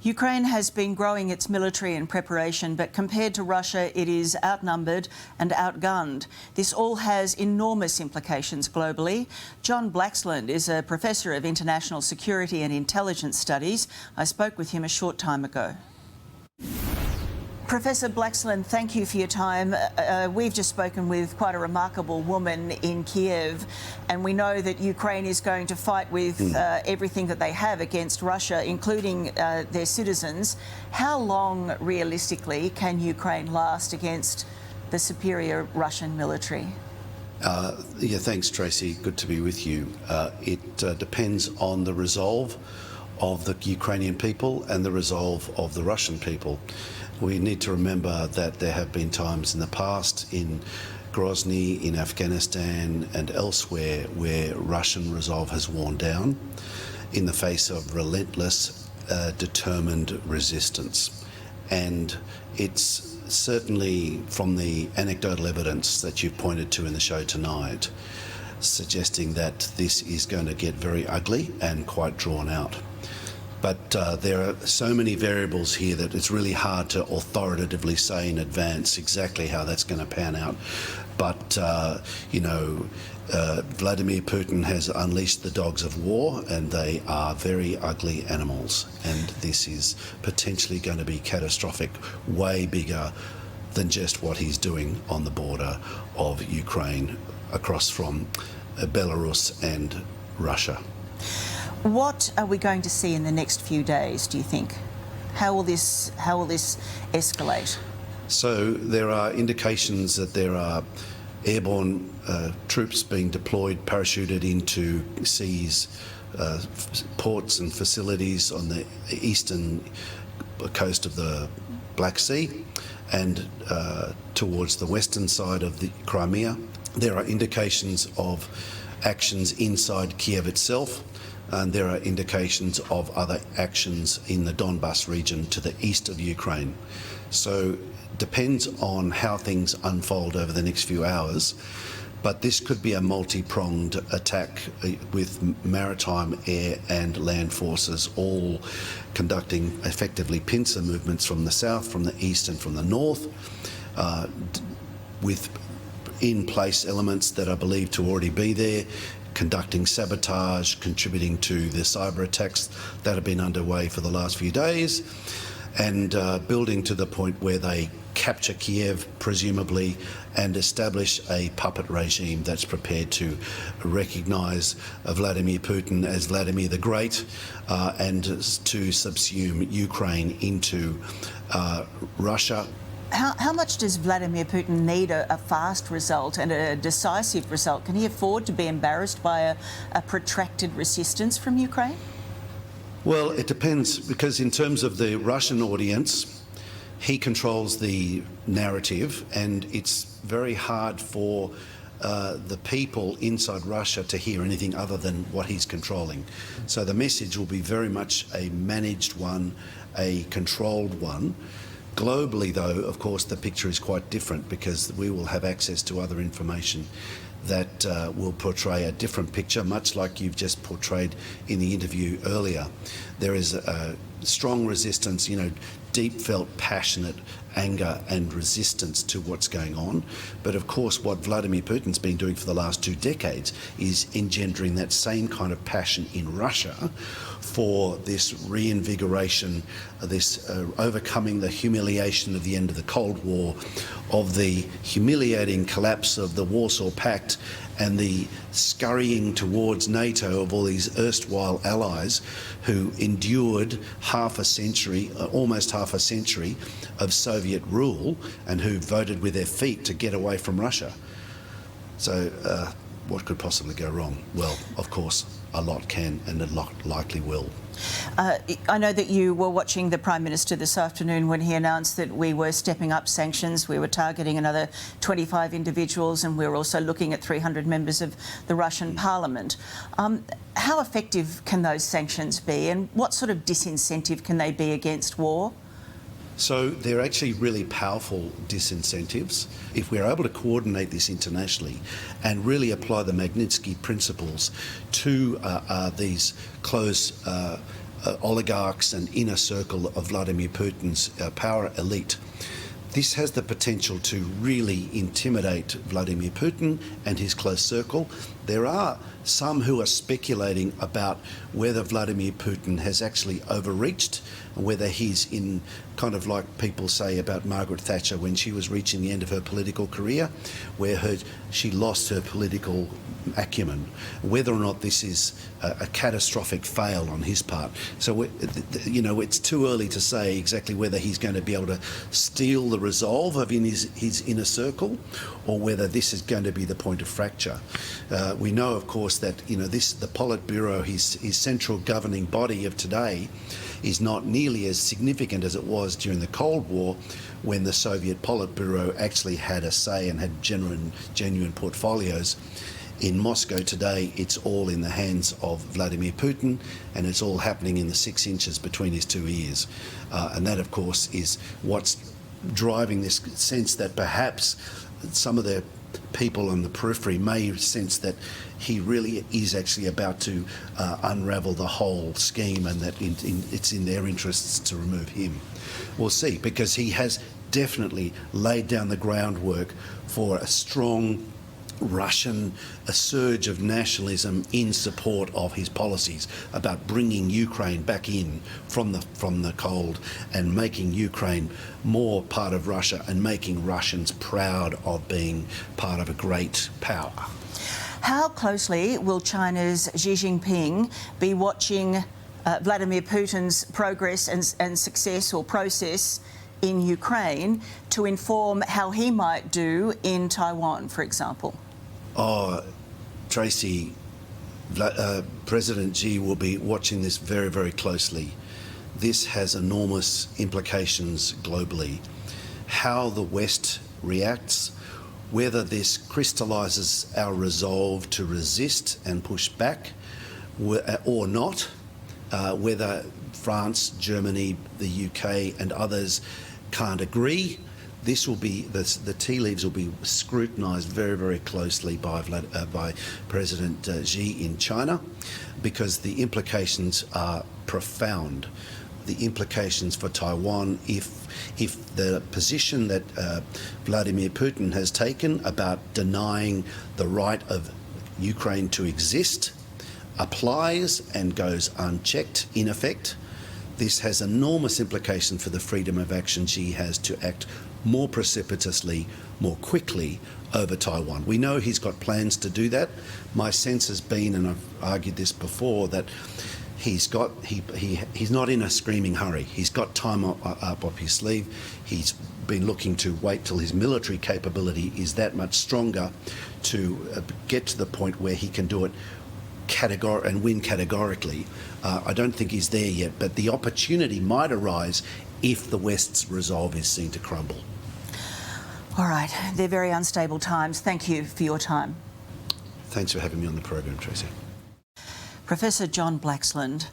Ukraine has been growing its military in preparation, but compared to Russia, it is outnumbered and outgunned. This all has enormous implications globally. John Blaxland is a professor of international security and intelligence studies. I spoke with him a short time ago. Professor Blaxland, thank you for your time. We've just spoken with quite a remarkable woman in Kiev, and we know that Ukraine is going to fight with everything that they have against Russia, including their citizens. How long, realistically, can Ukraine last against the superior Russian military? Yeah, thanks, Tracy. Good to be with you. It depends on the resolve of the Ukrainian people and the resolve of the Russian people. We need to remember that there have been times in the past in Grozny, in Afghanistan and elsewhere where Russian resolve has worn down in the face of relentless, determined resistance. And it's certainly from the anecdotal evidence that you've pointed to in the show tonight, suggesting that this is going to get very ugly and quite drawn out. But there are so many variables here that it's really hard to authoritatively say in advance exactly how that's going to pan out. But, Vladimir Putin has unleashed the dogs of war, and they are very ugly animals. And this is potentially going to be catastrophic, way bigger than just what he's doing on the border of Ukraine across from Belarus and Russia. What are we going to see in the next few days, do you think? How will this escalate? So there are indications that there are airborne troops being deployed, parachuted into seas, ports and facilities on the eastern coast of the Black Sea and towards the western side of the Crimea. There are indications of actions inside Kiev itself. And there are indications of other actions in the Donbas region to the east of Ukraine. So depends on how things unfold over the next few hours. But this could be a multi-pronged attack with maritime, air and land forces all conducting effectively pincer movements from the south, from the east and from the north, with in-place elements that are believed to already be there, conducting sabotage, contributing to the cyber attacks that have been underway for the last few days, and building to the point where they capture Kiev, presumably, and establish a puppet regime that's prepared to recognise Vladimir Putin as Vladimir the Great and to subsume Ukraine into Russia. How much does Vladimir Putin need a fast result and a decisive result? Can he afford to be embarrassed by a protracted resistance from Ukraine? Well, it depends, because in terms of the Russian audience, he controls the narrative, and it's very hard for the people inside Russia to hear anything other than what he's controlling. So the message will be very much a managed one, a controlled one. Globally, though, of course, the picture is quite different, because we will have access to other information that will portray a different picture, much like you've just portrayed in the interview earlier. There is a strong resistance, deep felt passionate anger and resistance to what's going on. But of course, what Vladimir Putin's been doing for the last 2 decades is engendering that same kind of passion in Russia for this reinvigoration, this overcoming the humiliation of the end of the Cold War, of the humiliating collapse of the Warsaw Pact, and the scurrying towards NATO of all these erstwhile allies who endured half a century, almost half a century of Soviet rule, and who voted with their feet to get away from Russia. So what could possibly go wrong? Well, of course, a lot can, and a lot likely will. I know that you were watching the Prime Minister this afternoon when he announced that we were stepping up sanctions. We were targeting another 25 individuals, and we were also looking at 300 members of the Russian Parliament. How effective can those sanctions be, and what sort of disincentive can they be against war? So they're actually really powerful disincentives. If we're able to coordinate this internationally and really apply the Magnitsky principles to these close oligarchs and inner circle of Vladimir Putin's power elite. This has the potential to really intimidate Vladimir Putin and his close circle. There are some who are speculating about whether Vladimir Putin has actually overreached, and whether he's in kind of like people say about Margaret Thatcher when she was reaching the end of her political career, where she lost her political acumen, whether or not this is a catastrophic fail on his part. So, it's too early to say exactly whether he's going to be able to steal the resolve of his inner circle, or whether this is going to be the point of fracture. We know, of course, that the Politburo, his central governing body of today, is not nearly as significant as it was during the Cold War, when the Soviet Politburo actually had a say and had genuine portfolios. In Moscow today, it's all in the hands of Vladimir Putin, and it's all happening in the 6 inches between his two ears. And that, of course, is what's driving this sense that perhaps some of the people on the periphery may sense that he really is actually about to unravel the whole scheme, and that it's in their interests to remove him. We'll see, because he has definitely laid down the groundwork for a strong a surge of nationalism in support of his policies about bringing Ukraine back in from the cold, and making Ukraine more part of Russia, and making Russians proud of being part of a great power. How closely will China's Xi Jinping be watching Vladimir Putin's progress and success or process in Ukraine to inform how he might do in Taiwan, for example? Oh, Tracy, President Xi will be watching this very, very closely. This has enormous implications globally. How the West reacts, whether this crystallises our resolve to resist and push back or not, whether France, Germany, the UK and others can't agree. This will be, the tea leaves will be scrutinised very, very closely by President Xi in China, because the implications are profound. The implications for Taiwan, if the position that Vladimir Putin has taken about denying the right of Ukraine to exist applies and goes unchecked in effect, this has enormous implication for the freedom of action Xi has to act more precipitously, more quickly over Taiwan. We know he's got plans to do that. My sense has been, and I've argued this before, that he's not in a screaming hurry. He's got time up his sleeve. He's been looking to wait till his military capability is that much stronger to get to the point where he can do it and win categorically. I don't think he's there yet, but the opportunity might arise if the West's resolve is seen to crumble. All right, they're very unstable times. Thank you for your time. Thanks for having me on the program, Tracy. Professor John Blaxland,